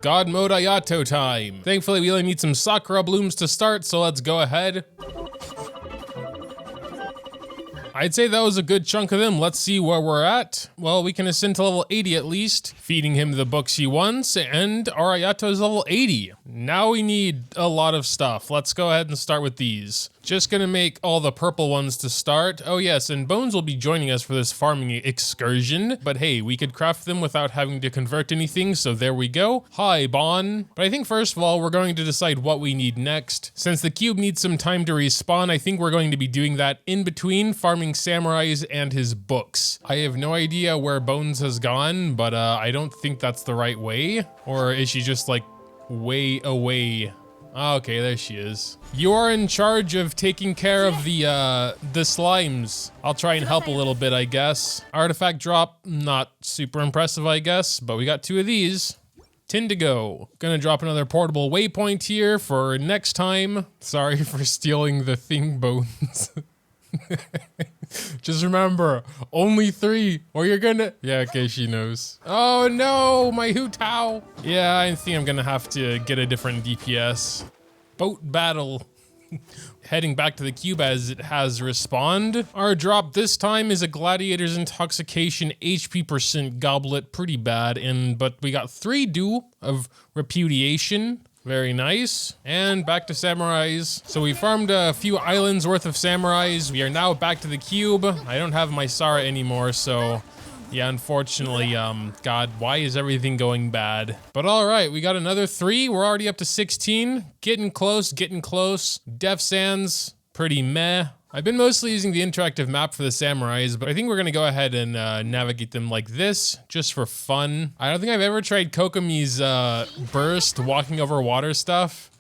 God mode Ayato time. Thankfully, we only need some Sakura blooms to start, so let's go ahead. I'd say that was a good chunk of them. Let's see where we're at. Well, we can ascend to level 80 at least, feeding him the books he wants, and our Ayato is level 80. Now we need a lot of stuff. Let's go ahead and start with these. Just gonna make all the purple ones to start. Oh yes, and Bones will be joining us for this farming excursion, but hey, we could craft them without having to convert anything, so there we go. Hi, Bon. But I think first of all, we're going to decide what we need next. Since the cube needs some time to respawn, I think we're going to be doing that in between farming samurais and his books. I have no idea where Bones has gone, but I don't think that's the right way. Or is she just like way away? Oh, okay, there she is. You are in charge of taking care of the slimes. I'll try and help a little bit, I guess. Artifact drop, not super impressive, I guess, but we got 2 of these. 10 to go. Gonna drop another portable waypoint here for next time. Sorry for stealing the thing, Bones. Just remember, only 3 or you're gonna... Yeah, okay, she knows. Oh no, my Hu-Tao. Yeah, I think I'm gonna have to get a different DPS. Boat battle. Heading back to the cube as it has respawned. Our drop this time is a Gladiator's Intoxication HP % goblet, pretty bad, but we got 3 due of Repudiation. Very nice. And back to samurais. So we farmed a few islands worth of samurais. We are now back to the cube. I don't have my Sara anymore, so yeah, unfortunately, God, why is everything going bad? But all right, we got another 3. We're already up to 16. Getting close, getting close. Def Sands, pretty meh. I've been mostly using the interactive map for the samurais, but I think we're gonna go ahead and navigate them like this, just for fun. I don't think I've ever tried Kokomi's burst walking over water stuff,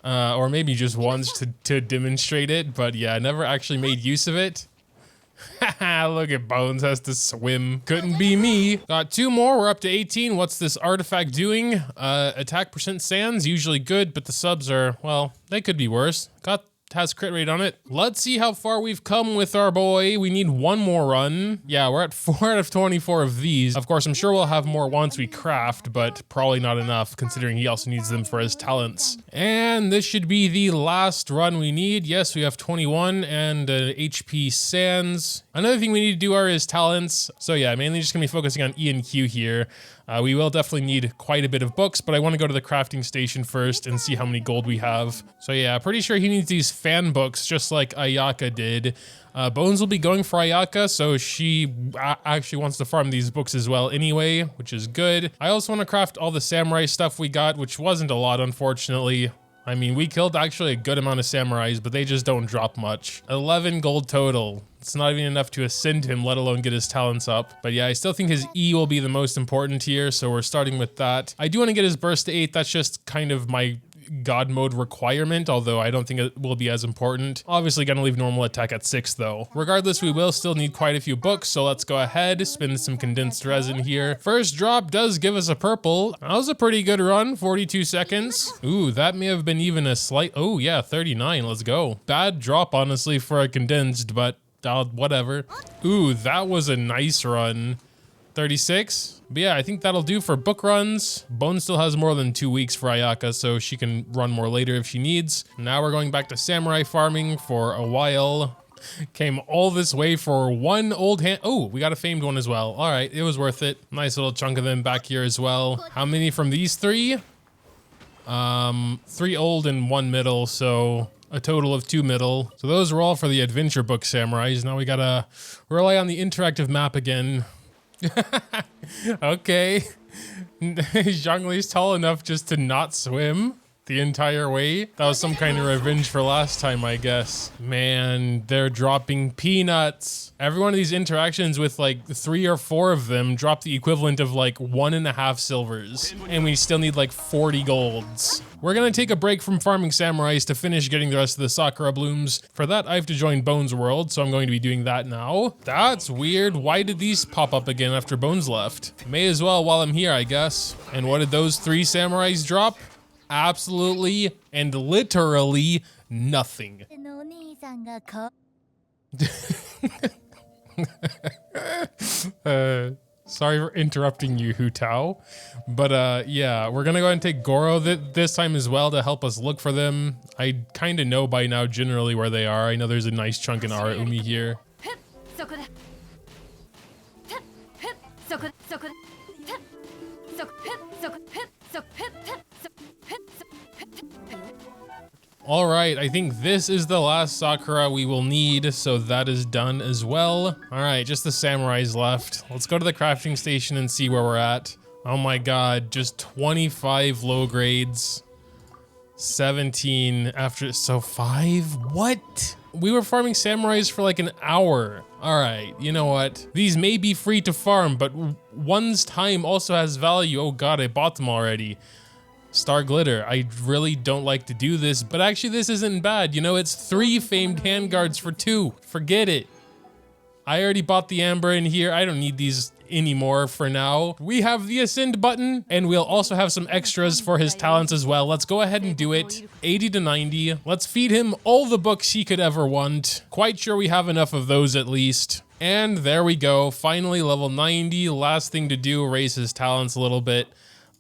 or maybe just once to demonstrate it, but yeah, I never actually made use of it. Haha, look at Bones has to swim. Couldn't be me. Got 2 more, we're up to 18. What's this artifact doing? Attack % sands, usually good, but the subs are, well, they could be worse. Has crit rate on it. Let's see how far we've come with our boy. We need 1 more run. Yeah, we're at 4 out of 24 of these. Of course, I'm sure we'll have more once we craft, but probably not enough considering he also needs them for his talents. And this should be the last run we need. Yes, we have 21 and HP sands. Another thing we need to do are his talents. So yeah, mainly just gonna be focusing on E and Q here. We will definitely need quite a bit of books, but I want to go to the crafting station first and see how many gold we have. So yeah, pretty sure he needs these fan books just like Ayaka did. Bones will be going for Ayaka, so she actually wants to farm these books as well anyway, which is good. I also want to craft all the samurai stuff we got, which wasn't a lot, unfortunately. I mean, we killed actually a good amount of samurais, but they just don't drop much. 11 gold total. It's not even enough to ascend him, let alone get his talents up. But yeah, I still think his E will be the most important here, so we're starting with that. I do want to get his burst to 8. That's just kind of my God mode requirement, although I don't think it will be as important. Obviously gonna leave normal attack at 6 though. Regardless, we will still need quite a few books, so let's go ahead, spin some condensed resin here. First drop does give us a purple. That was a pretty good run, 42 seconds. Ooh, that may have been even a slight, oh yeah, 39, let's go. Bad drop, honestly, for a condensed, but whatever. Ooh, that was a nice run. 36. But yeah, I think that'll do for book runs. Bone still has more than 2 weeks for Ayaka, so she can run more later if she needs. Now we're going back to samurai farming for a while. Came all this way for 1 old hand. Oh, we got a famed one as well. All right, it was worth it. Nice little chunk of them back here as well. How many from these 3? 3 old and 1 middle, so a total of 2 middle. So those were all for the adventure book samurais. Now we gotta rely on the interactive map again. Okay. Zhongli's tall enough just to not swim the entire way. That was some kind of revenge for last time, I guess. Man, they're dropping peanuts. Every one of these interactions with like 3 or 4 of them drop the equivalent of like 1.5 silvers. And we still need like 40 golds. We're gonna take a break from farming samurais to finish getting the rest of the Sakura blooms. For that, I have to join Bones World, so I'm going to be doing that now. That's weird. Why did these pop up again after Bones left? May as well while I'm here, I guess. And what did those 3 samurais drop? Absolutely and literally nothing. Sorry for interrupting you, Hu Tao. But yeah, we're gonna go ahead and take Goro this time as well to help us look for them. I kind of know by now generally where they are. I know there's a nice chunk in Araumi here. All right, I think this is the last Sakura we will need, so that is done as well. All right, just the samurais left. Let's go to the crafting station and see where we're at. Oh my god, just 25 low grades, 17 after, so 5? What? We were farming samurais for like an hour. All right, you know what? These may be free to farm, but one's time also has value. Oh god, I bought them already. Star Glitter. I really don't like to do this, but actually this isn't bad. You know, it's 3 famed handguards for 2. Forget it. I already bought the amber in here. I don't need these anymore for now. We have the ascend button, and we'll also have some extras for his talents as well. Let's go ahead and do it. 80 to 90. Let's feed him all the books he could ever want. Quite sure we have enough of those at least. And there we go. Finally, level 90. Last thing to do, raise his talents a little bit.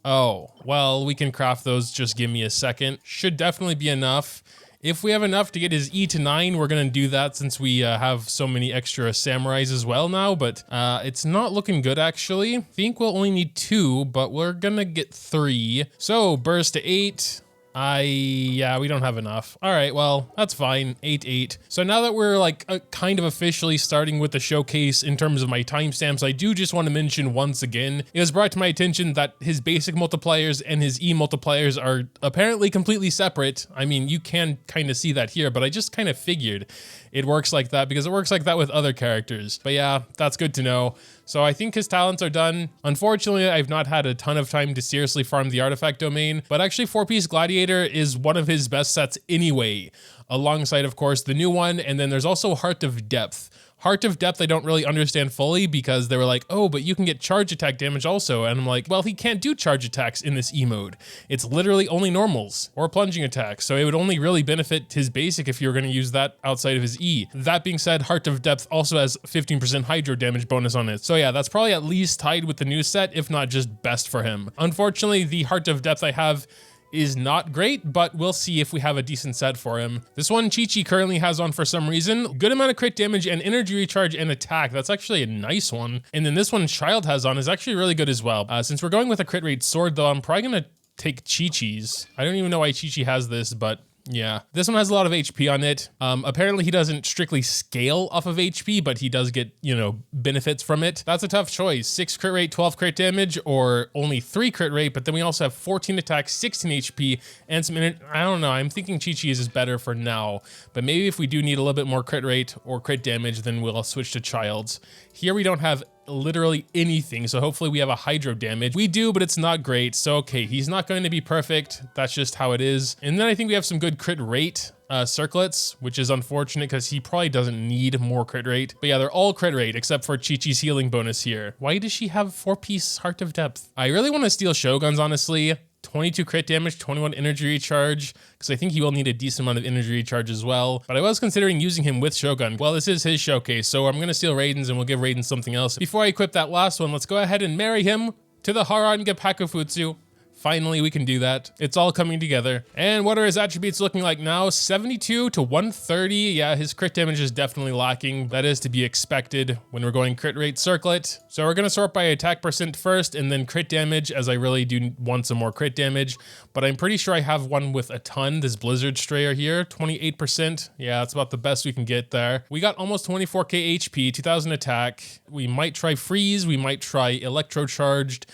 Oh, well, we can craft those. Just give me a second. Should definitely be enough. If we have enough to get his E to 9, we're going to do that since we have so many extra samurais as well now, but it's not looking good actually. I think we'll only need 2, but we're going to get 3. So burst to 8. Yeah, we don't have enough. All right, well, that's fine. 8. So now that we're like kind of officially starting with the showcase in terms of my timestamps, I do just want to mention once again, it was brought to my attention that his basic multipliers and his E multipliers are apparently completely separate. I mean, you can kind of see that here, but I just kind of figured it works like that because it works like that with other characters. But yeah, that's good to know. So I think his talents are done. Unfortunately, I've not had a ton of time to seriously farm the artifact domain, but actually 4-piece Gladiator is one of his best sets anyway, alongside of course the new one, and then there's also Heart of Depth. Heart of Depth I don't really understand fully because they were like, oh, but you can get charge attack damage also. And I'm like, well, he can't do charge attacks in this E mode. It's literally only normals or plunging attacks. So it would only really benefit his basic if you were going to use that outside of his E. That being said, Heart of Depth also has 15% hydro damage bonus on it. So yeah, that's probably at least tied with the new set, if not just best for him. Unfortunately, the Heart of Depth I have is not great, but we'll see if we have a decent set for him. This one Chi-Chi currently has on for some reason. Good amount of crit damage and energy recharge and attack. That's actually a nice one. And then this one Child has on is actually really good as well. Since we're going with a crit rate sword though, I'm probably gonna take Chi-Chi's. I don't even know why Chi-Chi has this, but yeah, this one has a lot of HP on it. Apparently he doesn't strictly scale off of HP, but he does get, you know, benefits from it. That's a tough choice. 6 crit rate, 12 crit damage, or only 3 crit rate, but then we also have 14 attack, 16 HP, and some, I don't know, I'm thinking Chi-Chi's is better for now, but maybe if we do need a little bit more crit rate or crit damage, then we'll switch to Child's. Here we don't have literally anything, so hopefully we have a hydro damage. We do, but it's not great, so okay, he's not going to be perfect. That's just how it is. And then I think we have some good crit rate circlets, which is unfortunate because he probably doesn't need more crit rate. But yeah, they're all crit rate except for Chi-Chi's healing bonus here. Why does she have 4-piece Heart of Depth? I really want to steal Shogun's, honestly. 22 crit damage, 21 energy recharge, because I think he will need a decent amount of energy recharge as well. But I was considering using him with Shogun. Well, this is his showcase, so I'm going to steal Raiden's and we'll give Raiden something else. Before I equip that last one, let's go ahead and marry him to the Haran Gapakufutsu. Finally, we can do that. It's all coming together. And what are his attributes looking like now? 72 to 130. Yeah, his crit damage is definitely lacking. That is to be expected when we're going crit rate circlet. So we're gonna sort by attack percent first and then crit damage, as I really do want some more crit damage. But I'm pretty sure I have one with a ton, this Blizzard Strayer here, 28%. Yeah, that's about the best we can get there. We got almost 24k HP, 2000 attack. We might try freeze, we might try electro charged.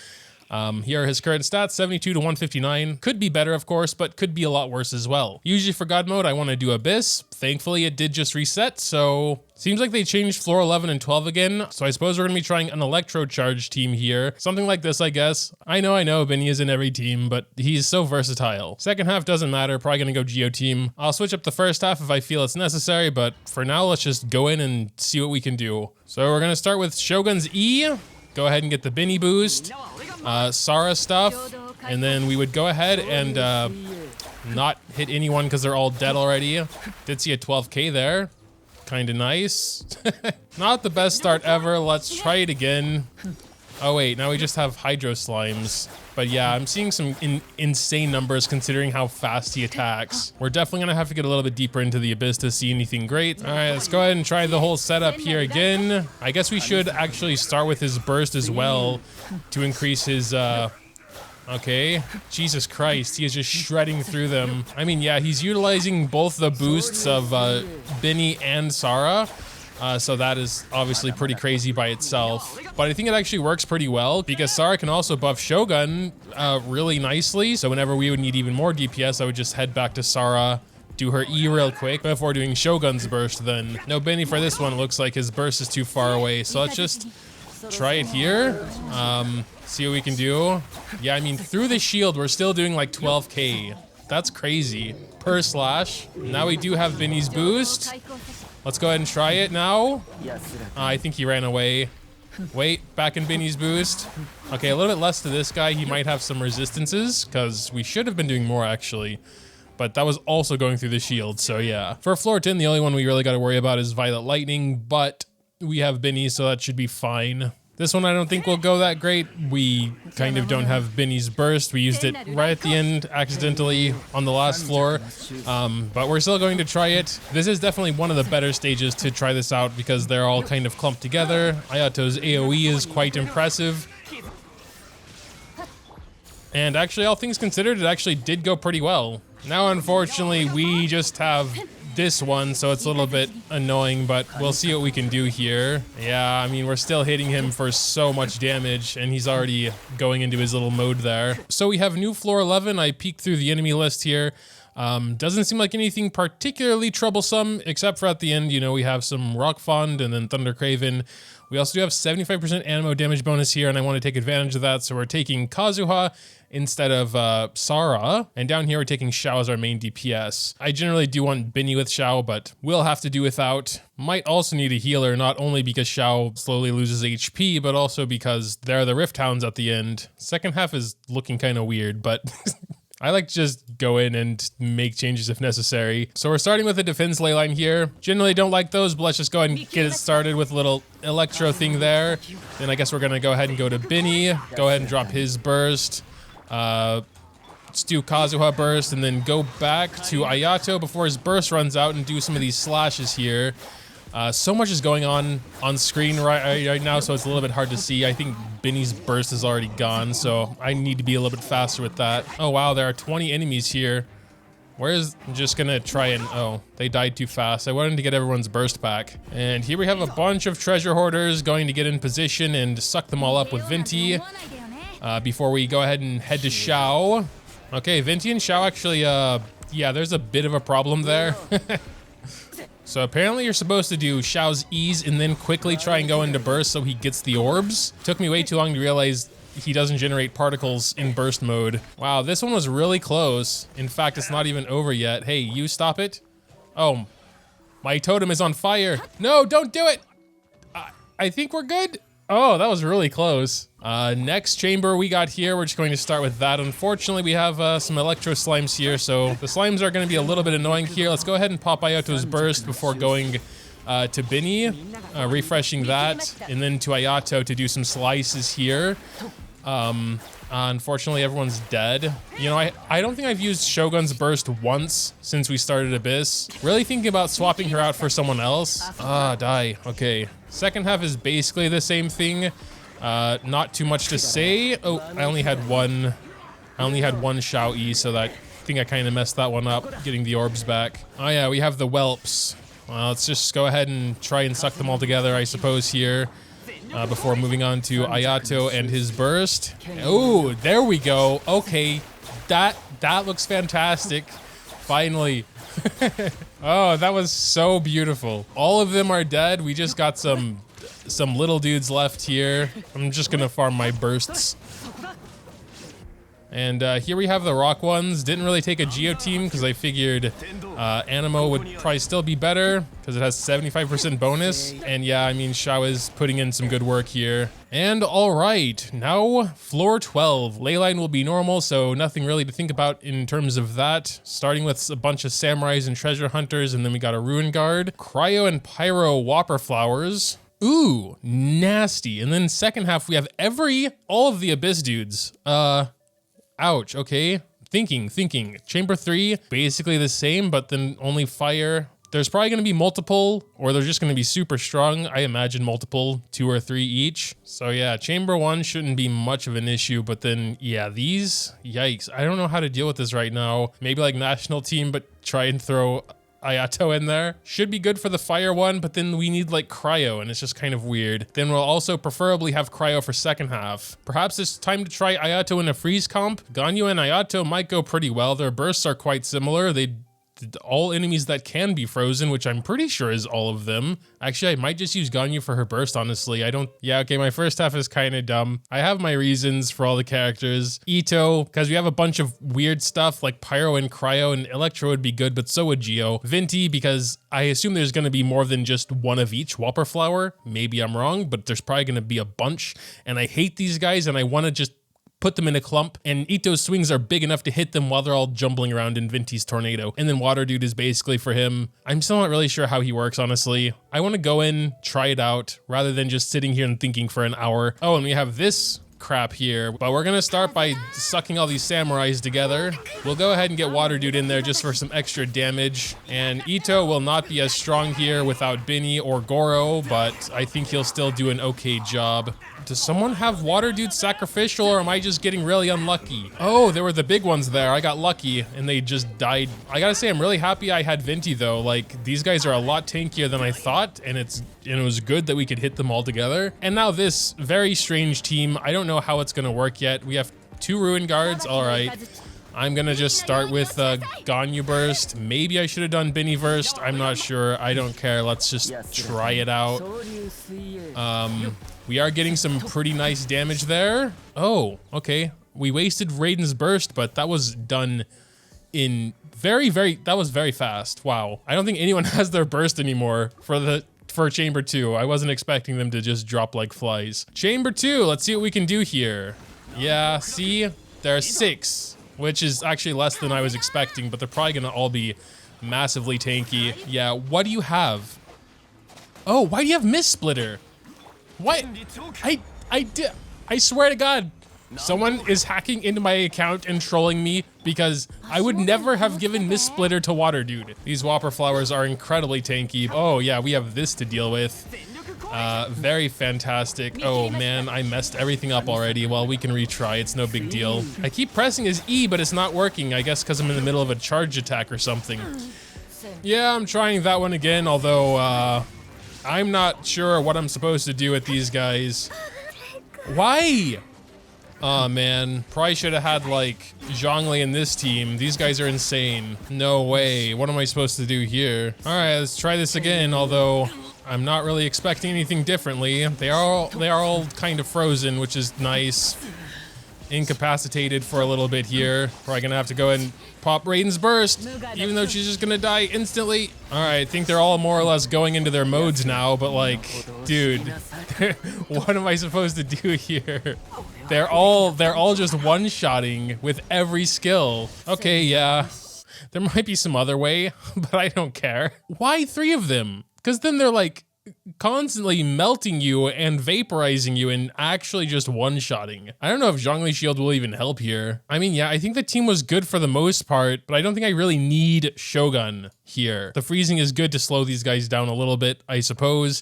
Here are his current stats, 72 to 159. Could be better, of course, but could be a lot worse as well. Usually for God mode, I want to do Abyss. Thankfully, it did just reset, so seems like they changed floor 11 and 12 again. So I suppose we're going to be trying an electro charge team here. Something like this, I guess. I know, Benny is in every team, but he's so versatile. Second half doesn't matter, probably going to go Geo team. I'll switch up the first half if I feel it's necessary, but for now, let's just go in and see what we can do. So we're going to start with Shogun's E. Go ahead and get the Benny boost. Sara stuff, and then we would go ahead and not hit anyone because they're all dead already. Did see a 12k there. Kind of nice. Not the best start ever. Let's try it again. Oh wait, now we just have Hydro Slimes. But yeah, I'm seeing some insane numbers considering how fast he attacks. We're definitely gonna have to get a little bit deeper into the Abyss to see anything great. All right, let's go ahead and try the whole setup here again. I guess we should actually start with his burst as well to increase his, okay. Jesus Christ, he is just shredding through them. I mean, yeah, he's utilizing both the boosts of Benny and Sarah. So that is obviously pretty crazy by itself. But I think it actually works pretty well because Sarah can also buff Shogun really nicely. So whenever we would need even more DPS, I would just head back to Sarah, do her E real quick before doing Shogun's burst then. No Benny for this one. It looks like his burst is too far away. So let's just try it here. See what we can do. Yeah, I mean, through the shield, we're still doing like 12k. That's crazy. Per slash. Now we do have Benny's boost. Let's go ahead and try it now. I think he ran away. Wait, back in Benny's boost. Okay, a little bit less to this guy. He might have some resistances, because we should have been doing more, actually. But that was also going through the shield, so yeah. For floor 10, the only one we really got to worry about is Violet Lightning, but we have Benny, so that should be fine. This one I don't think will go that great. We kind of don't have Benny's burst. We used it right at the end accidentally on the last floor, but we're still going to try it. This is definitely one of the better stages to try this out because they're all kind of clumped together. Ayato's AoE is quite impressive. And actually, all things considered, it actually did go pretty well. Now, unfortunately, we just have this one, so it's a little bit annoying, but we'll see what we can do here. Yeah, I mean, we're still hitting him for so much damage, and he's already going into his little mode there. So we have new floor 11. I peeked through the enemy list here. Doesn't seem like anything particularly troublesome, except for at the end, you know, we have some Rock Fond and then Thunder Craven. We also do have 75% animo damage bonus here, and I want to take advantage of that, so we're taking Kazuha instead of Sarah, and down here we're taking Xiao as our main DPS. I generally do want Benny with Xiao, but we'll have to do without. Might also need a healer, not only because Xiao slowly loses HP, but also because there are the Rift Hounds at the end. Second half is looking kind of weird, but I like to just go in and make changes if necessary. So we're starting with a defense ley line here. Generally don't like those, but let's just go ahead and get it started with a little electro thing there. Then I guess we're gonna go ahead and go to Benny, go ahead and drop his burst. Let's do Kazuha burst and then go back to Ayato before his burst runs out and do some of these slashes here. So much is going on screen right now, so it's a little bit hard to see. I think Benny's burst is already gone, so I need to be a little bit faster with that. Oh wow, there are 20 enemies here. Where's, I'm just gonna try and, oh, they died too fast. I wanted to get everyone's burst back. And here we have a bunch of treasure hoarders going to get in position and suck them all up with Venti. Before we go ahead and head to Xiao. Okay, Venti and Xiao actually, yeah, there's a bit of a problem there. So apparently you're supposed to do Xiao's E's and then quickly try and go into burst so he gets the orbs. Took me way too long to realize he doesn't generate particles in burst mode. Wow, this one was really close. In fact, it's not even over yet. Hey, you stop it. Oh, my totem is on fire. No, don't do it. I think we're good. Oh, that was really close. Next chamber we got here, we're just going to start with that. Unfortunately, we have some electro slimes here, so the slimes are going to be a little bit annoying here. Let's go ahead and pop Ayato's burst before going to Benny, refreshing that, and then to Ayato to do some slices here. Unfortunately, everyone's dead. You know, I don't think I've used Shogun's burst once since we started Abyss. Really thinking about swapping her out for someone else. Die. Okay. Second half is basically the same thing. Not too much to say. Oh, I only had one Xiao E, so that, I think I kind of messed that one up, getting the orbs back. Oh yeah, we have the whelps. Let's just go ahead and try and suck them all together, I suppose, here. Before moving on to Ayato and his burst. Oh, there we go. Okay, that looks fantastic. Finally. Oh, that was so beautiful. All of them are dead. We just got some little dudes left here. I'm just gonna farm my bursts. And here we have the rock ones. Didn't really take a Geo team because I figured Animo would probably still be better because it has 75% bonus. And yeah, I mean, Xiao is putting in some good work here. And all right, now floor 12. Leyline will be normal, so nothing really to think about in terms of that. Starting with a bunch of samurais and treasure hunters, and then we got a ruin guard. Cryo and pyro whopper flowers. Ooh, nasty. And then second half, we have all of the Abyss dudes. Ouch, okay. Thinking. Chamber 3, basically the same, but then only fire. There's probably gonna be multiple, or they're just gonna be super strong. I imagine multiple, 2 or 3 each. So yeah, Chamber 1 shouldn't be much of an issue, but then yeah, these, yikes. I don't know how to deal with this right now. Maybe like national team, but try and throw Ayato in there. Should be good for the fire one, but then we need like cryo, and it's just kind of weird. Then we'll also preferably have cryo for second half. Perhaps it's time to try Ayato in a freeze comp. Ganyu and Ayato might go pretty well. Their bursts are quite similar. They all enemies that can be frozen, which I'm pretty sure is all of them. Actually, I might just use Ganyu for her burst, honestly. Yeah, okay, my first half is kind of dumb. I have my reasons for all the characters. Ito, because we have a bunch of weird stuff like Pyro and Cryo, and Electro would be good, but so would Geo. Venti, because I assume there's going to be more than just one of each Whopper Flower. Maybe I'm wrong, but there's probably going to be a bunch, and I hate these guys, and I want to just put them in a clump, and Ito's swings are big enough to hit them while they're all jumbling around in Venti's tornado. And then Water Dude is basically for him. I'm still not really sure how he works, honestly. I want to go in, try it out, rather than just sitting here and thinking for an hour. Oh, and we have this crap here, but we're gonna start by sucking all these samurais together. We'll go ahead and get Water Dude in there just for some extra damage, and Ito will not be as strong here without Binny or Goro, but I think he'll still do an okay job. Does someone have Water Dude sacrificial, or am I just getting really unlucky? Oh, there were the big ones there. I got lucky and they just died. I gotta say, I'm really happy I had Venti though. Like, these guys are a lot tankier than I thought, and it was good that we could hit them all together. And now this very strange team. I don't know how it's gonna work yet. We have 2 Ruin Guards, all right. I'm gonna just start with Ganyu Burst. Maybe I should have done Binny Burst. I'm not sure. I don't care. Let's just try it out. We are getting some pretty nice damage there. Oh, okay. We wasted Raiden's Burst, but that was done in that was very fast. Wow. I don't think anyone has their burst anymore for Chamber 2. I wasn't expecting them to just drop like flies. Chamber 2, let's see what we can do here. Yeah, see? There are 6. Which is actually less than I was expecting, but they're probably gonna all be massively tanky. Yeah, what do you have? Oh, why do you have Mist Splitter? What? I swear to God, someone is hacking into my account and trolling me, because I would never have given Mist Splitter to Water Dude. These Whopper Flowers are incredibly tanky. Oh yeah, we have this to deal with. Very fantastic. Oh man, I messed everything up already. Well, we can retry, it's no big deal. I keep pressing his E, but it's not working. I guess because I'm in the middle of a charge attack or something. Yeah, I'm trying that one again, although I'm not sure what I'm supposed to do with these guys. Why? Oh man, probably should have had like Zhongli in this team. These guys are insane. No way. What am I supposed to do here? All right, let's try this again, although I'm not really expecting anything differently. They are all kind of frozen, which is nice. Incapacitated for a little bit here. Probably gonna have to go ahead and pop Raiden's Burst, even though she's just gonna die instantly. All right, I think they're all more or less going into their modes now, but like, dude, what am I supposed to do here? They're all just one-shotting with every skill. Okay, yeah, there might be some other way, but I don't care. Why 3 of them? Because then they're like constantly melting you and vaporizing you and actually just one-shotting. I don't know if Zhongli Shield will even help here. I mean, yeah, I think the team was good for the most part, but I don't think I really need Shogun here. The freezing is good to slow these guys down a little bit, I suppose.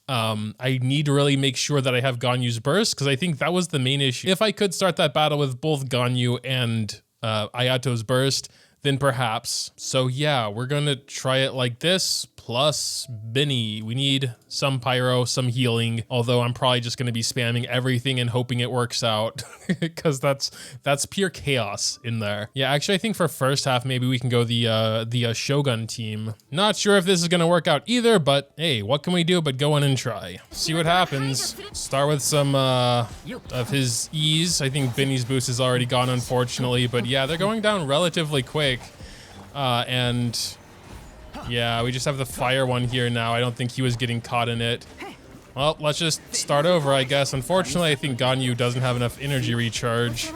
I need to really make sure that I have Ganyu's Burst, because I think that was the main issue. If I could start that battle with both Ganyu and Ayato's Burst, then perhaps. So yeah, we're gonna try it like this, plus Binny. We need some pyro, some healing, although I'm probably just gonna be spamming everything and hoping it works out, because that's pure chaos in there. Yeah, actually I think for first half, maybe we can go the Shogun team. Not sure if this is gonna work out either, but hey, what can we do but go in and try? See what happens. Start with some of his E's. I think Binny's boost is already gone, unfortunately, but yeah, they're going down relatively quick. And yeah, we just have the fire one here now. I don't think he was getting caught in it. Well, let's just start over, I guess. Unfortunately, I think Ganyu doesn't have enough energy recharge,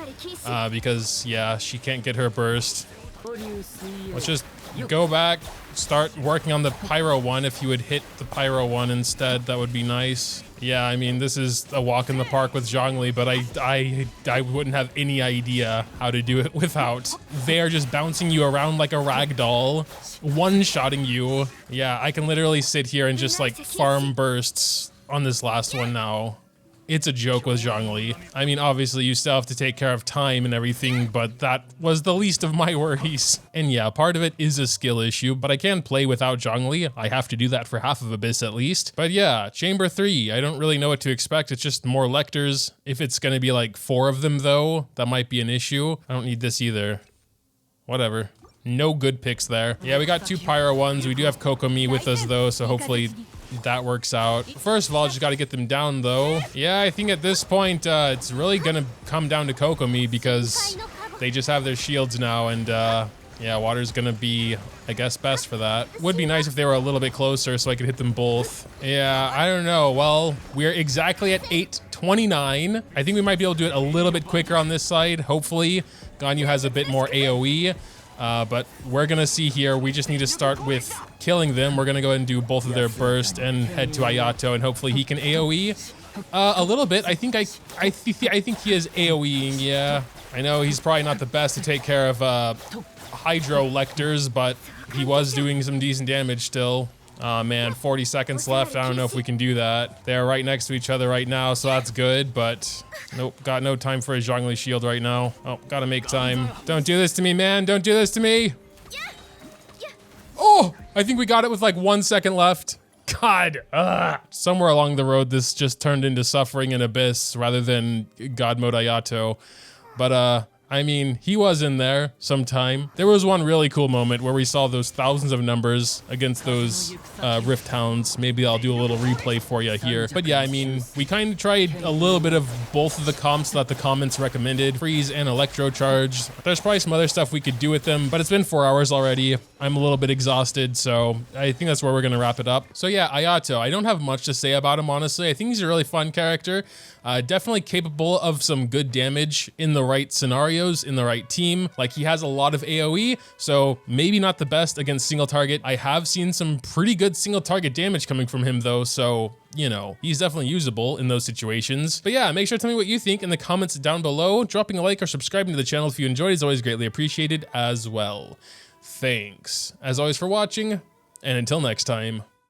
because yeah, she can't get her burst. Let's just go back, start working on the pyro one. If you would hit the pyro one instead, that would be nice. Yeah, I mean, this is a walk in the park with Zhongli, but I wouldn't have any idea how to do it without. They're just bouncing you around like a rag doll, one-shotting you. Yeah, I can literally sit here and just like farm bursts on this last one now. It's a joke with Zhongli. I mean, obviously you still have to take care of time and everything, but that was the least of my worries. And yeah, part of it is a skill issue, but I can play without Zhongli. I have to do that for half of Abyss at least. But yeah, Chamber 3, I don't really know what to expect. It's just more lectors. If it's gonna be like 4 of them though, that might be an issue. I don't need this either. Whatever. No good picks there. Yeah, we got 2 pyro ones. We do have Kokomi with us though, so hopefully that works out. First of all, just got to get them down though. Yeah, I think at this point, it's really gonna come down to Kokomi because they just have their shields now, and yeah, water's gonna be, I guess, best for that. Would be nice if they were a little bit closer so I could hit them both. Yeah, I don't know. Well, we're exactly at 8:29. I think we might be able to do it a little bit quicker on this side. Hopefully, Ganyu has a bit more AoE. But we're gonna see here, we just need to start with killing them. We're gonna go ahead and do both of their burst and head to Ayato, and hopefully he can AoE a little bit. I think he is AoEing, yeah. I know he's probably not the best to take care of Hydro Lectors, but he was doing some decent damage still. Man, 40 seconds left. I don't know if we can do that. They're right next to each other right now, so that's good, but nope, got no time for a Zhongli shield right now. Oh, gotta make time. Don't do this to me, man. Don't do this to me. Oh, I think we got it with like 1 second left. God, somewhere along the road, this just turned into suffering in Abyss rather than God mode Ayato. But, I mean, he was in there sometime. There was one really cool moment where we saw those thousands of numbers against those Rift Hounds. Maybe I'll do a little replay for you here. But yeah, I mean, we kind of tried a little bit of both of the comps that the comments recommended, Freeze and Electro Charge. There's probably some other stuff we could do with them, but it's been 4 hours already. I'm a little bit exhausted, so I think that's where we're gonna wrap it up. So yeah, Ayato, I don't have much to say about him, honestly. I think he's a really fun character. Definitely capable of some good damage in the right scenarios, in the right team. Like, he has a lot of AoE, so maybe not the best against single target. I have seen some pretty good single target damage coming from him though, so you know, he's definitely usable in those situations. But yeah, make sure to tell me what you think in the comments down below. Dropping a like or subscribing to the channel if you enjoyed is always greatly appreciated as well. Thanks, as always, for watching, and until next time.